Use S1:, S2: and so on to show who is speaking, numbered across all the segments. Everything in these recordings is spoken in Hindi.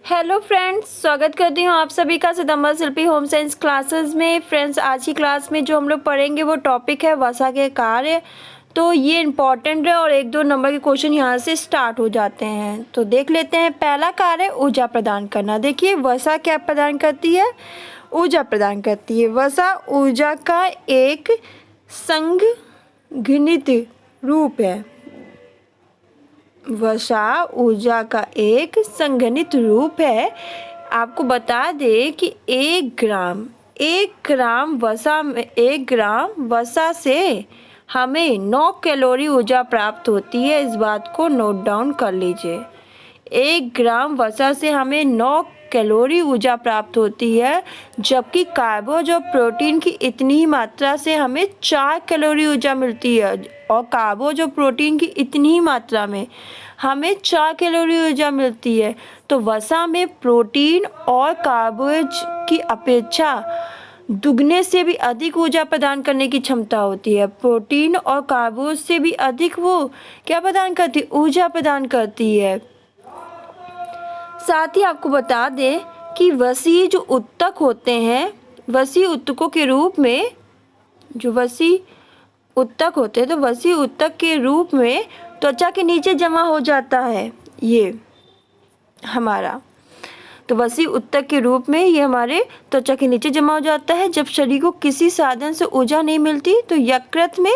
S1: हेलो फ्रेंड्स, स्वागत करती हूँ आप सभी का सितंबर शिल्पी होम साइंस क्लासेस में। फ्रेंड्स, आज की क्लास में जो हम लोग पढ़ेंगे वो टॉपिक है वसा के कार्य। तो ये इम्पॉर्टेंट है और 1-2 नंबर के क्वेश्चन यहाँ से स्टार्ट हो जाते हैं। तो देख लेते हैं। पहला कार्य ऊर्जा प्रदान करना। देखिए, वसा क्या प्रदान करती है? ऊर्जा प्रदान करती है। वसा ऊर्जा का एक संघनित रूप है। वसा ऊर्जा का एक संघनित रूप है। आपको बता दें कि 1 ग्राम वसा से हमें 9 कैलोरी ऊर्जा प्राप्त होती है। इस बात को नोट डाउन कर लीजिए। 1 ग्राम वसा से हमें 9 कैलोरी ऊर्जा प्राप्त होती है, जबकि कार्बोज और प्रोटीन की इतनी ही मात्रा से हमें 4 कैलोरी ऊर्जा मिलती है। और कार्बोज और प्रोटीन की इतनी ही मात्रा में हमें 4 कैलोरी ऊर्जा मिलती है। तो वसा में प्रोटीन और कार्बोज की अपेक्षा दुगने से भी अधिक ऊर्जा प्रदान करने की क्षमता होती है। प्रोटीन और कार्बोज से भी अधिक वो क्या प्रदान करती है? ऊर्जा प्रदान करती है। साथ ही आपको बता दें कि वसी जो उत्तक होते हैं, वसी उत्तकों के रूप में जो वसी उत्तक होते हैं, तो वसी उत्तक के रूप में त्वचा के नीचे जमा हो जाता है ये हमारा। तो वसी उत्तक के रूप में ये हमारे त्वचा के नीचे जमा हो जाता है। जब शरीर को किसी साधन से ऊर्जा नहीं मिलती तो यकृत में,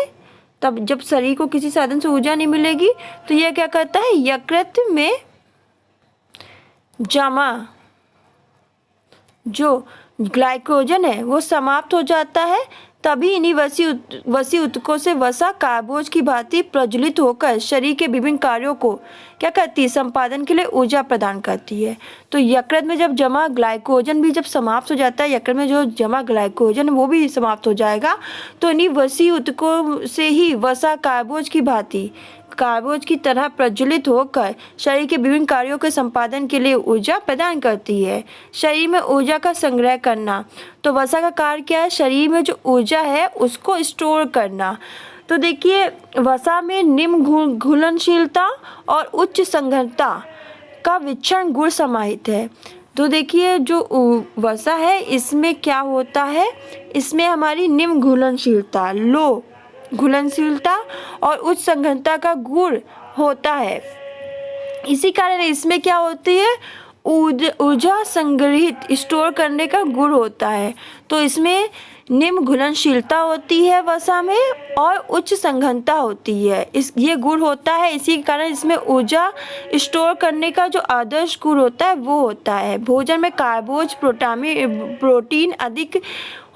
S1: तब जब शरीर को किसी साधन से ऊर्जा नहीं मिलेगी तो यह क्या करता है? यकृत में जमा जो ग्लाइकोजन है वो समाप्त हो जाता है। तभी इन्हीं वसी उत्तकों से वसा कार्बोज की भांति प्रज्वलित होकर शरीर के विभिन्न कार्यों को क्या करती है? संपादन के लिए ऊर्जा प्रदान करती है। तो यकृत में जब जमा ग्लाइकोजन भी जब समाप्त हो जाता है, यकृत में जो जमा ग्लाइकोजन वो भी समाप्त हो जाएगा, तो इन्हीं वसी उत्तकों से ही वसा कार्बोज की भांति कार्बोज की तरह प्रज्वलित होकर शरीर के विभिन्न कार्यों के संपादन के लिए ऊर्जा प्रदान करती है। शरीर में ऊर्जा का संग्रह करना। तो वसा का कार्य क्या है? शरीर में जो ऊर्जा है उसको स्टोर करना। तो देखिए, वसा में निम्न घुलनशीलता और उच्च संघनता का विच्छन गुण समाहित है। तो देखिए, जो वसा है इसमें क्या होता है? इसमें हमारी निम्न घुलनशीलता, लो घुलनशीलता और उच्च संघनता का गुण होता है। इसी कारण इसमें क्या होती है? ऊर्जा संग्रहित स्टोर करने का गुण होता है। तो इसमें निम्न घुलनशीलता होती है वसा में और उच्च संघनता होती है। ये गुण होता है। इसी कारण इसमें ऊर्जा स्टोर करने का जो आदर्श गुण होता है वो होता है। भोजन में कार्बोज प्रोटीन अधिक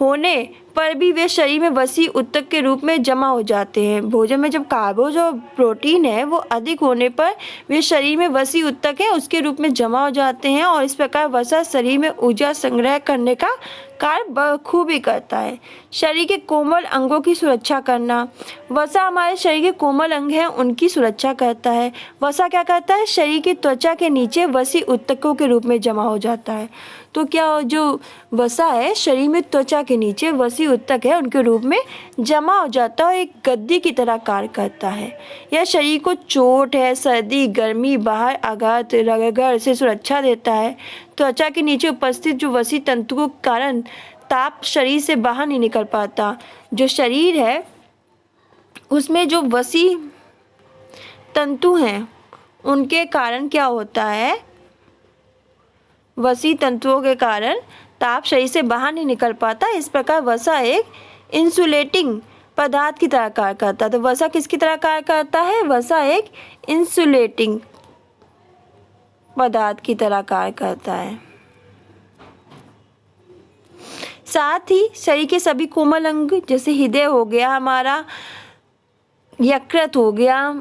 S1: होने पर भी वे शरीर में वसी उत्तक के रूप में जमा हो जाते हैं। भोजन में जब कार्बोज और प्रोटीन है वो अधिक होने पर वे शरीर में वसी उत्तक है उसके रूप में जमा हो जाते हैं, और इस प्रकार वसा शरीर में ऊर्जा संग्रह करने का कार्य बखूबी करता है। शरीर के कोमल अंगों की सुरक्षा करना। वसा हमारे शरीर के कोमल अंग हैं उनकी सुरक्षा करता है। वसा क्या करता है? शरीर की त्वचा के नीचे वसी उत्तकों के रूप में जमा हो जाता है। तो क्या जो वसा है शरीर में त्वचा के नीचे वसी उत्तक है उनके रूप में जमा हो जाता है और एक गद्दी की तरह कार्य करता है। यह शरीर को चोट है, सर्दी, गर्मी, बाहर आघात, रगड़ से सुरक्षा देता है। त्वचा के नीचे उपस्थित जो वसी तंतुओं के कारण ताप शरीर से बाहर नहीं निकल पाता। जो शरीर है उसमें जो वसी तंतु हैं उनके कारण क्या होता है? वसी तंतुओं के कारण ताप शरीर से बाहर नहीं निकल पाता। इस प्रकार वसा एक इंसुलेटिंग पदार्थ की तरह कार्य करता है। तो वसा किसकी तरह कार्य करता है? वसा एक इंसुलेटिंग पदार्थ की तरह कार्य करता है। साथ ही शरीर के सभी कोमल अंग जैसे हृदय हो गया हमारा, यकृत हो गया,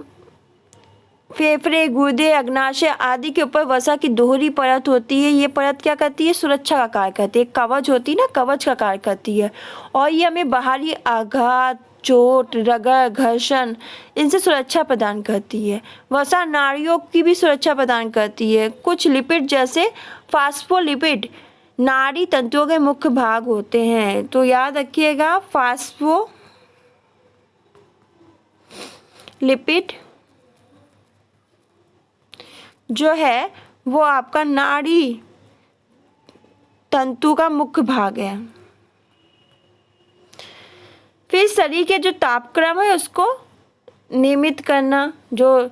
S1: फेफड़े, गुर्दे, अग्नाशय आदि के ऊपर वसा की दोहरी परत होती है। ये परत क्या करती है? सुरक्षा का कार्य करती है। कवच होती है ना, कवच का कार्य करती है। और ये हमें बाहरी आघात, चोट, रगड़, घर्षण इनसे सुरक्षा प्रदान करती है। वसा नाड़ियों की भी सुरक्षा प्रदान करती है। कुछ लिपिड जैसे फास्फोलिपिड नाड़ी तंतुओं के मुख्य भाग होते हैं। तो याद रखिएगा, फास्फोलिपिड जो है वो आपका नाड़ी तंतु का मुख्य भाग है। फिर शरीर के जो तापक्रम है उसको नियमित करना, जो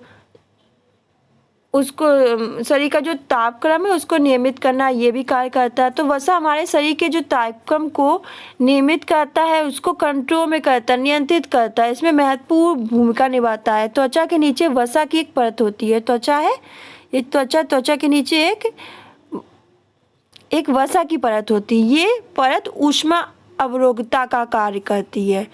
S1: उसको शरीर का जो तापक्रम है उसको नियमित करना, ये भी कार्य करता है। तो वसा हमारे शरीर के जो तापक्रम को नियमित करता है, उसको कंट्रोल में करता है, नियंत्रित करता है, इसमें महत्वपूर्ण भूमिका निभाता है। त्वचा के नीचे वसा की एक परत होती है। त्वचा है, ये त्वचा के नीचे एक वसा की परत होती है। ये परत ऊष्मा अवरोधकता का कार्य करती है।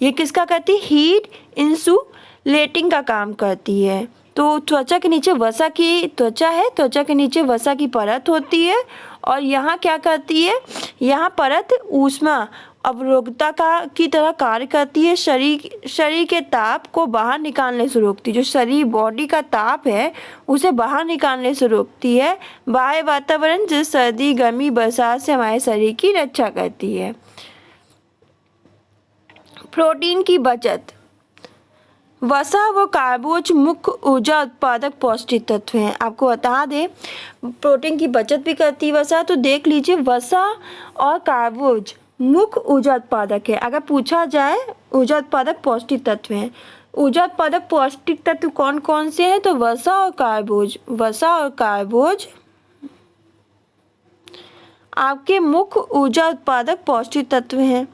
S1: ये किसका करती है? हीट इंसुलेटिंग का काम करती है। तो त्वचा के नीचे वसा की त्वचा है, त्वचा के नीचे वसा की परत होती है और यहाँ क्या करती है? यहाँ परत ऊष्मा अवरोधकता की तरह कार्य करती है। शरीर के ताप को बाहर निकालने से रोकती है। जो शरीर बॉडी का ताप है उसे बाहर निकालने से रोकती है। बाह्य वातावरण जैसे सर्दी, गर्मी, बरसात से हमारे शरीर की रक्षा करती है। प्रोटीन की बचत। वसा व कार्बोज मुख्य ऊर्जा उत्पादक पौष्टिक तत्व हैं। आपको बता दें, प्रोटीन की बचत भी करती है वसा। तो देख लीजिए, वसा और कार्बोज मुख्य ऊर्जा उत्पादक है। अगर पूछा जाए ऊर्जा उत्पादक पौष्टिक तत्व हैं, ऊर्जा उत्पादक पौष्टिक तत्व कौन कौन से हैं? तो वसा और कार्बोज। वसा और कार्बोज आपके मुख्य ऊर्जा उत्पादक पौष्टिक तत्व हैं।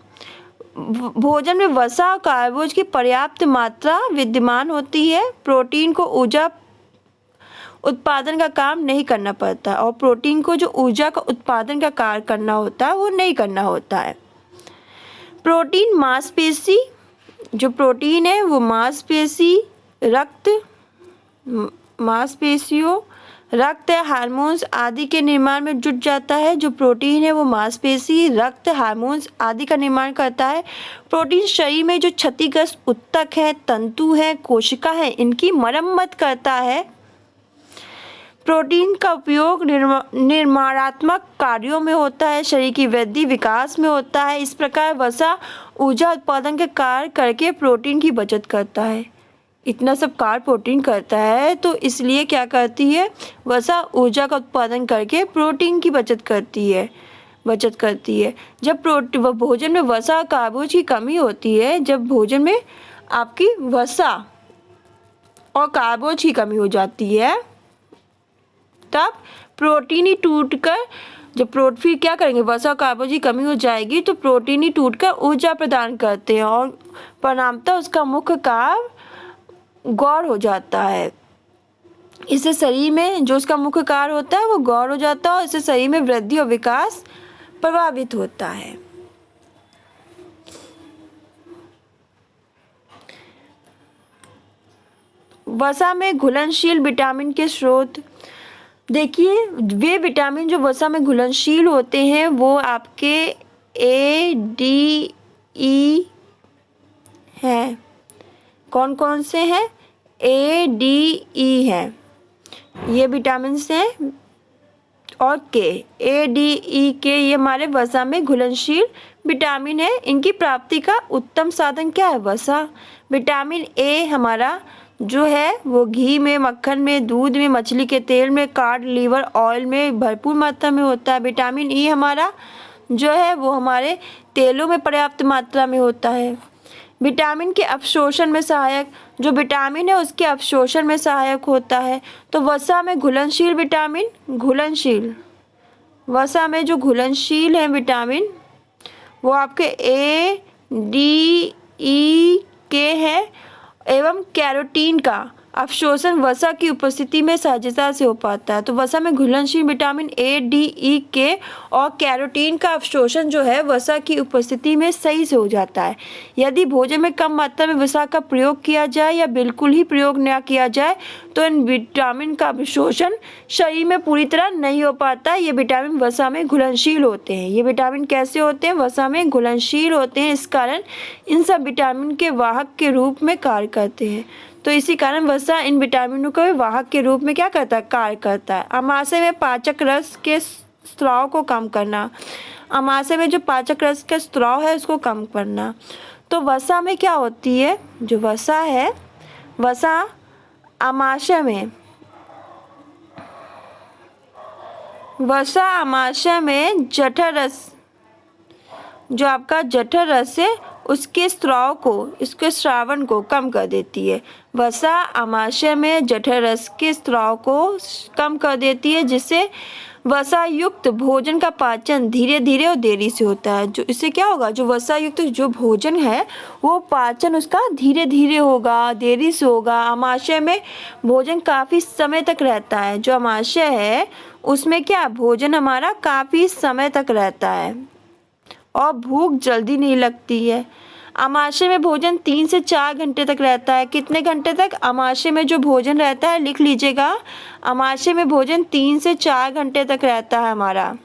S1: भोजन में वसा और कार्बोज की पर्याप्त मात्रा विद्यमान होती है। प्रोटीन को ऊर्जा उत्पादन का काम नहीं करना पड़ता और प्रोटीन को जो ऊर्जा का उत्पादन का कार्य करना होता है वो नहीं करना होता है। प्रोटीन मांसपेशी, जो प्रोटीन है वो मांसपेशी, मांसपेशियों, रक्त, हार्मोन्स आदि के निर्माण में जुट जाता है। जो प्रोटीन है वो मांसपेशी, रक्त, हार्मोन्स आदि का निर्माण करता है। प्रोटीन शरीर में जो क्षतिग्रस्त ऊतक है, तंतु है, कोशिका है, इनकी मरम्मत करता है। प्रोटीन का उपयोग निर्माणात्मक कार्यों में होता है, शरीर की वृद्धि विकास में होता है। इस प्रकार वसा ऊर्जा उत्पादन के कार्य करके प्रोटीन की बचत करता है। इतना सब कार्य प्रोटीन करता है, तो इसलिए क्या करती है? वसा ऊर्जा का उत्पादन करके प्रोटीन की बचत करती है। जब भोजन में वसा और कार्बोज की कमी होती है, जब भोजन में आपकी वसा और कार्बोज की कमी हो जाती है, तब प्रोटीन ही टूटकर फिर क्या करेंगे? वसा और कार्बोज की कमी हो जाएगी तो प्रोटीन ही टूटकर ऊर्जा प्रदान करते हैं और परिणामतः उसका मुख्य कार्य गौण हो जाता है। इससे शरीर में जो उसका मुख्य कार्य होता है वो गौण हो जाता है और इससे शरीर में वृद्धि और विकास प्रभावित होता है। वसा में घुलनशील विटामिन के स्रोत। देखिए, वे विटामिन जो वसा में घुलनशील होते हैं वो आपके A, D, E हैं। कौन कौन से हैं? A, D, E हैं, ये विटामिन हैं। और K, A, D, E, K ये हमारे वसा में घुलनशील विटामिन है। इनकी प्राप्ति का उत्तम साधन क्या है? वसा। विटामिन A हमारा जो है वो घी में, मक्खन में, दूध में, मछली के तेल में, कार्ड लीवर ऑयल में भरपूर मात्रा में होता है। विटामिन E हमारा जो है वो हमारे तेलों में पर्याप्त मात्रा में होता है। विटामिन के अवशोषण में सहायक, जो विटामिन है उसके अवशोषण में सहायक होता है। तो वसा में घुलनशील विटामिन, वसा में जो घुलनशील है विटामिन वो आपके A, D, E, K है। एवं कैरोटीन का अवशोषण वसा की उपस्थिति में सहजता से हो पाता है। तो वसा में घुलनशील vitamin A, D, E, K और कैरोटीन का अवशोषण जो है वसा की उपस्थिति में सही से हो जाता है। यदि भोजन में कम मात्रा में वसा का प्रयोग किया जाए या बिल्कुल ही प्रयोग न किया जाए तो इन विटामिन का अवशोषण शरीर में पूरी तरह नहीं हो पाता। ये विटामिन वसा में घुलनशील होते हैं। ये विटामिन कैसे होते हैं? वसा में घुलनशील होते हैं। इस कारण इन सब विटामिन के वाहक के रूप में कार्य करते हैं। तो इसी कारण वसा इन विटामिनों को वाहक के रूप में क्या करता है? कार्य करता है। अमाशय में पाचक रस के स्राव को कम करना, अमाशय में जो पाचक रस का स्राव है उसको कम करना। तो वसा में क्या होती है? जो वसा है, वसा अमाशय में वसा आमाशय में जठर रस, जो आपका जठर रस है उसके स्राव को, इसके श्रावण को कम कर देती है। वसा आमाशय में जठर रस के स्राव को कम कर देती है, जिससे वसा युक्त भोजन का पाचन धीरे धीरे और देरी से होता है। जो इससे क्या होगा, जो वसा युक्त जो भोजन है वो पाचन उसका धीरे धीरे होगा, देरी से होगा। आमाशय में भोजन काफ़ी समय तक रहता है। जो आमाशय है उसमें क्या भोजन हमारा काफ़ी समय तक रहता है और भूख जल्दी नहीं लगती है। आमाशय में भोजन 3 से 4 घंटे तक रहता है। कितने घंटे तक आमाशय में जो भोजन रहता है, लिख लीजिएगा, आमाशय में भोजन 3 से 4 घंटे तक रहता है हमारा।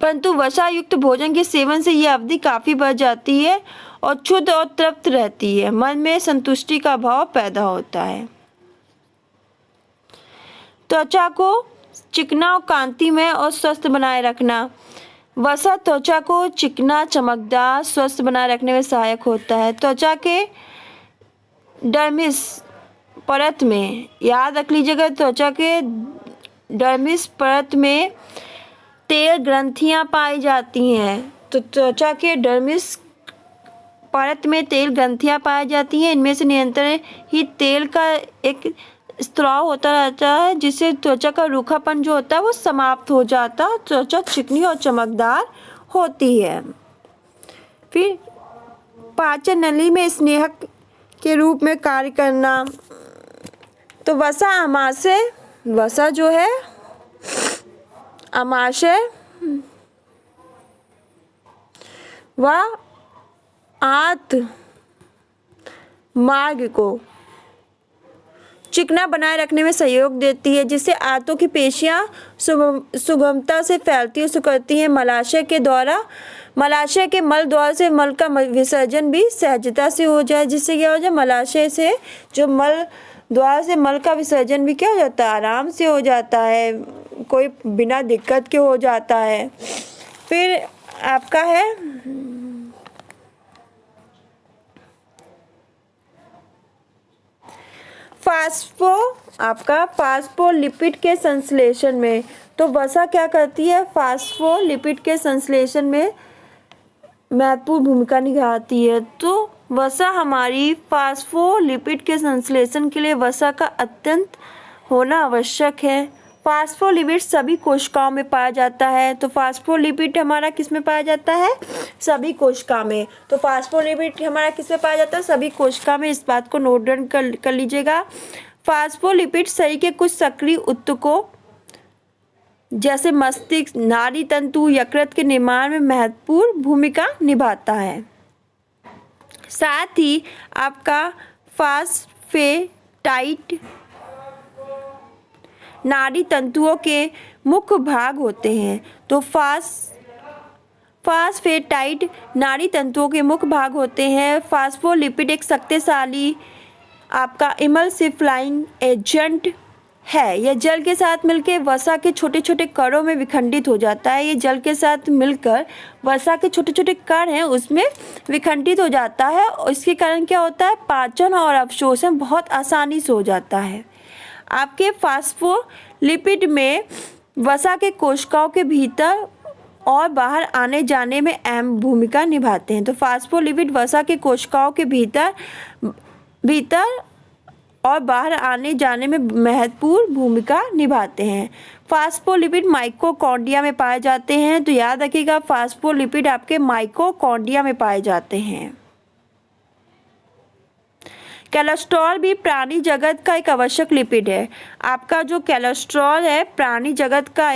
S1: परंतु वसा युक्त भोजन के सेवन से यह अवधि काफ़ी बढ़ जाती है और शुद्ध और तृप्त रहती है। मन में संतुष्टि का भाव पैदा होता है। त्वचा को चिकना और कांतिमय और स्वस्थ बनाए रखना। वसा त्वचा को चिकना, चमकदार, स्वस्थ बनाए रखने में सहायक होता है। त्वचा के डर्मिस परत में, याद रख लीजिएगा, त्वचा के डर्मिस परत में तेल ग्रंथियां पाई जाती हैं। तो त्वचा के डर्मिस परत में तेल ग्रंथियां पाई जाती हैं। इनमें से निरंतर ही तेल का एक स्त्राव होता रहता है, जिससे त्वचा का रूखापन जो होता है वो समाप्त हो जाता है। त्वचा चिकनी और चमकदार होती है। फिर पाचन नली में स्नेहक के रूप में कार्य करना। तो वसा आमाशय, वसा जो है आमाशय वह आंत मार्ग को चिकना बनाए रखने में सहयोग देती है, जिससे आंतों की पेशियां सुगमता से फैलती और सिकुड़ती हैं। मलाशय के मल द्वार से मल का विसर्जन भी सहजता से हो जाए, जिससे क्या हो जाए, मलाशय से जो मल द्वार से मल का विसर्जन भी क्या हो जाता है, आराम से हो जाता है, कोई बिना दिक्कत के हो जाता है। फिर आपका है फास्फोलिपिड के संश्लेषण में। तो वसा क्या करती है, फास्फोलिपिड के संश्लेषण में महत्वपूर्ण भूमिका निभाती है। तो वसा हमारी फास्फोलिपिड के संश्लेषण के लिए वसा का अत्यंत होना आवश्यक है। फास्फोलिपिड सभी कोशिकाओं में पाया जाता है। तो फास्फोलिपिड हमारा किस में पाया जाता है, सभी कोशिका में। तो फास्फोलिपिड हमारा किस में पाया जाता है, सभी कोशिका में। इस बात को नोट डाउन कर लीजिएगा। फास्फोलिपिड शरीर के कुछ सक्रिय ऊतकों जैसे मस्तिष्क, नाड़ी तंतु, यकृत के निर्माण में महत्वपूर्ण भूमिका निभाता है। साथ ही आपका फास्फेटाइड नाड़ी तंतुओं के मुख्य भाग होते हैं। तो फास्फेटाइड नाड़ी तंतुओं के मुख्य भाग होते हैं। फास्फोलिपिड एक शक्तिशाली आपका इमल्सिफाइंग एजेंट है। यह जल के साथ मिलकर वसा के छोटे छोटे कणों में विखंडित हो जाता है। ये जल के साथ मिलकर वसा के छोटे छोटे कण हैं उसमें विखंडित हो जाता है। और इसके कारण क्या होता है, पाचन और अवशोषण बहुत आसानी से हो जाता है। आपके फास्फोलिपिड में वसा के कोशिकाओं के भीतर और बाहर आने जाने में अहम भूमिका निभाते हैं। तो फास्फोलिपिड वसा के कोशिकाओं के भीतर और बाहर आने जाने में महत्वपूर्ण भूमिका निभाते हैं। फास्फोलिपिड माइटोकॉन्ड्रिया में पाए जाते हैं। तो याद रखिएगा, फास्फोलिपिड आपके माइटोकॉन्ड्रिया में पाए जाते हैं। कोलेस्ट्रॉल भी प्राणी जगत का एक आवश्यक लिपिड है। आपका जो कोलेस्ट्रॉल है प्राणी जगत का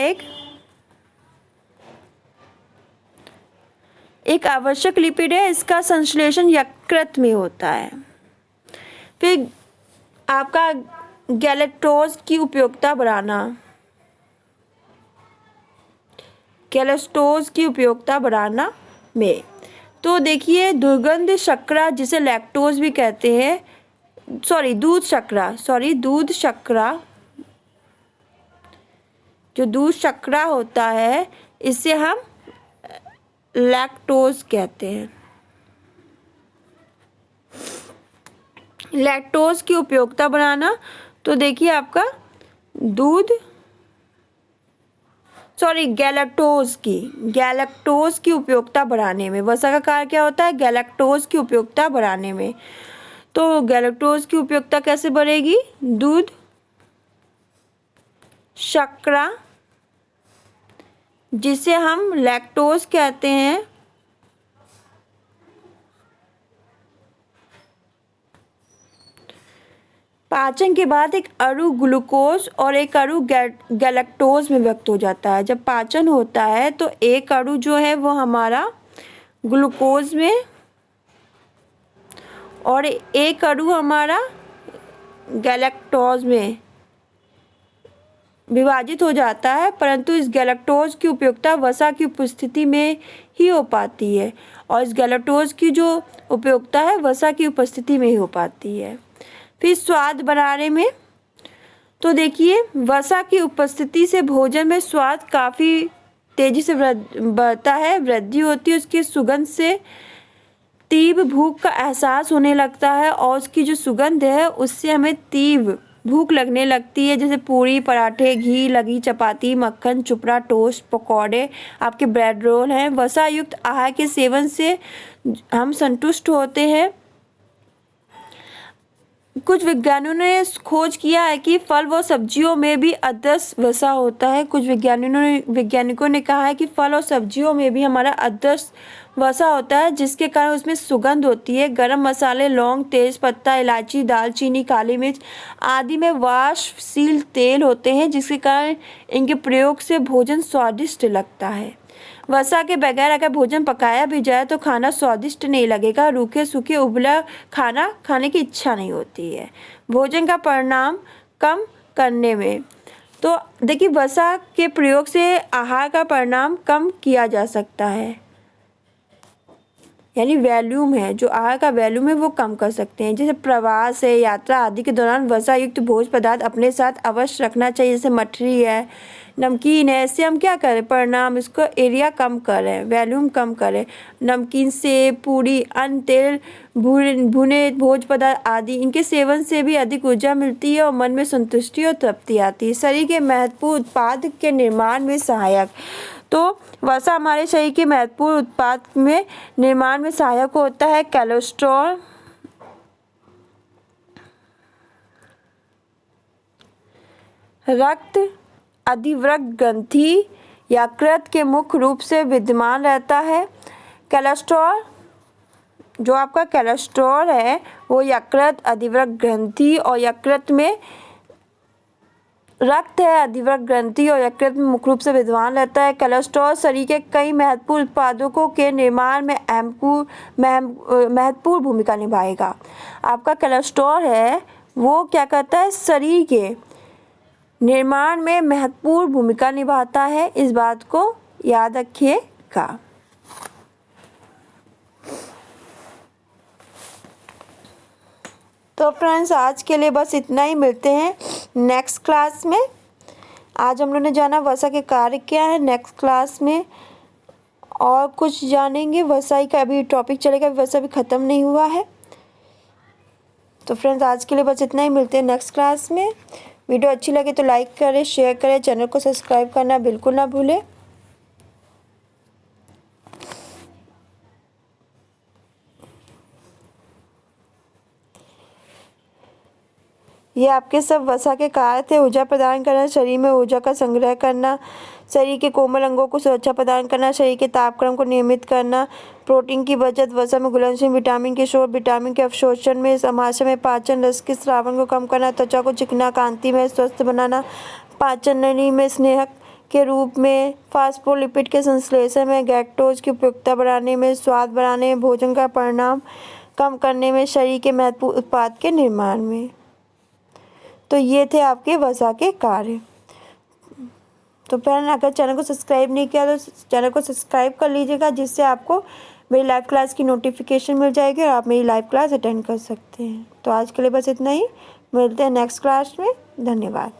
S1: एक आवश्यक लिपिड है। इसका संश्लेषण यकृत में होता है। फिर आपका गैलेक्टोज की उपयोगिता बढ़ाना। गैलेक्टोज की उपयोगिता बढ़ाना में तो देखिए, दुर्गंध शर्करा जिसे लैक्टोज भी कहते हैं, दूध शर्करा, जो दूध शर्करा होता है इसे हम लैक्टोज कहते हैं। लैक्टोज की उपयोगिता बनाना, तो देखिए आपका दूध सॉरी गैलेक्टोज की उपयोगिता बढ़ाने में। वसा का कार्य क्या होता है? गैलेक्टोज की उपयोगिता बढ़ाने में। तो गैलेक्टोज की उपयोगिता कैसे बढ़ेगी? दूध, शर्करा जिसे हम लैक्टोज कहते हैं, पाचन के बाद एक अणु ग्लूकोज और एक अणु गैलेक्टोज में व्यक्त हो जाता है। जब पाचन होता है तो एक अणु जो है वो हमारा ग्लूकोज में और एक अणु हमारा गैलेक्टोज में विभाजित हो जाता है, परंतु इस गैलेक्टोज की उपयोगिता वसा की उपस्थिति में ही हो पाती है और इस गैलेक्टोज की जो उपयोगिता है वसा की उपस्थिति में ही हो पाती है। फिर स्वाद बढ़ाने में, तो देखिए वसा की उपस्थिति से भोजन में स्वाद काफ़ी तेज़ी से बढ़ता है, वृद्धि होती है। उसकी सुगंध से तीव्र भूख का एहसास होने लगता है और उसकी जो सुगंध है उससे हमें तीव्र भूख लगने लगती है, जैसे पूरी, पराठे, घी लगी चपाती, मक्खन, चुपड़ा, टोस्ट, पकौड़े, आपके ब्रेड रोल हैं। वसा युक्त आहार के सेवन से हम संतुष्ट होते हैं। कुछ वैज्ञानिकों ने खोज किया है कि फल व सब्जियों में भी अदरक वसा होता है। कुछ वैज्ञानिकों ने कहा है कि फल और सब्जियों में भी हमारा अदरक वसा होता है, जिसके कारण उसमें सुगंध होती है। गरम मसाले, लौंग, तेज पत्ता, इलायची, दालचीनी, काली मिर्च आदि में वाष्पशील तेल होते हैं, जिसके कारण इनके प्रयोग से भोजन स्वादिष्ट लगता है। वसा के बगैर अगर भोजन पकाया भी जाए तो खाना स्वादिष्ट नहीं लगेगा। रूखे सूखे उबला खाना खाने की इच्छा नहीं होती है। भोजन का परिणाम कम करने में, तो देखिए वसा के प्रयोग से आहार का परिणाम कम किया जा सकता है, यानी वॉल्यूम है, जो आहार का वॉल्यूम है वो कम कर सकते हैं। जैसे प्रवास है, यात्रा आदि के दौरान वसा युक्त भोज्य पदार्थ अपने साथ अवश्य रखना चाहिए। जैसे मठरी है, नमकीन है, इससे हम क्या करें? परिणाम इसको एरिया कम करें, वॉल्यूम कम करें। नमकीन, सेब, पूरी, अन्न, तेल, भुने भोज्य पदार्थ आदि, इनके सेवन से भी अधिक ऊर्जा मिलती है और मन में संतुष्टि और तृप्ति आती है। शरीर के महत्वपूर्ण उत्पाद के निर्माण में सहायक, तो वसा हमारे शरीर के महत्वपूर्ण उत्पाद में निर्माण में सहायक होता है। कोलेस्ट्रॉल, रक्त अधिवृक्क ग्रंथि यकृत के मुख्य रूप से विद्यमान रहता है। कोलेस्ट्रॉल, जो आपका कोलेस्ट्रॉल है वो यकृत, अधिवृक्क ग्रंथि और यकृत में रक्त है, अधिवृक्क ग्रंथि और यकृत में मुख्य रूप से विद्यमान रहता है। कोलेस्ट्रॉल शरीर के कई महत्वपूर्ण उत्पादों के निर्माण में महत्वपूर्ण भूमिका निभाएगा। आपका कोलेस्ट्रॉल है वो क्या करता है? शरीर के निर्माण में महत्वपूर्ण भूमिका निभाता है, इस बात को याद रखिएगा। तो फ्रेंड्स आज के लिए बस इतना ही, मिलते हैं नेक्स्ट क्लास में। आज हम लोगों ने जाना वसा के कार्य क्या है, नेक्स्ट क्लास में और कुछ जानेंगे। वसा का अभी टॉपिक चलेगा, वसा भी ख़त्म नहीं हुआ है। तो फ्रेंड्स आज के लिए बस इतना ही, मिलते हैं नेक्स्ट क्लास में। वीडियो अच्छी लगे तो लाइक करें, शेयर करें, चैनल को सब्सक्राइब करना बिल्कुल ना भूलें। ये आपके सब वसा के कार्य थे। ऊर्जा प्रदान करना, शरीर में ऊर्जा का संग्रह करना, शरीर के कोमल अंगों को सुरक्षा प्रदान करना, शरीर के तापक्रम को नियमित करना, प्रोटीन की बचत, वसा में घुलनशील विटामिन के स्रोत, विटामिन के अवशोषण में, समाशय में पाचन, रस के स्रावन को कम करना, त्वचा को चिकना, कांति में स्वस्थ बनाना, पाचन नली में स्नेहक के रूप में, फास्फोलिपिड के संश्लेषण में, गैलेक्टोज की उपयोगिता बढ़ाने में, स्वाद बढ़ाने में, भोजन का परिणाम कम करने में, शरीर के महत्वपूर्ण उत्पाद के निर्माण में। तो ये थे आपके वसा के कार्य। तो फ्रेंड अगर चैनल को सब्सक्राइब नहीं किया तो चैनल को सब्सक्राइब कर लीजिएगा, जिससे आपको मेरी लाइव क्लास की नोटिफिकेशन मिल जाएगी और आप मेरी लाइव क्लास अटेंड कर सकते हैं। तो आज के लिए बस इतना ही, मिलते हैं नेक्स्ट क्लास में। धन्यवाद।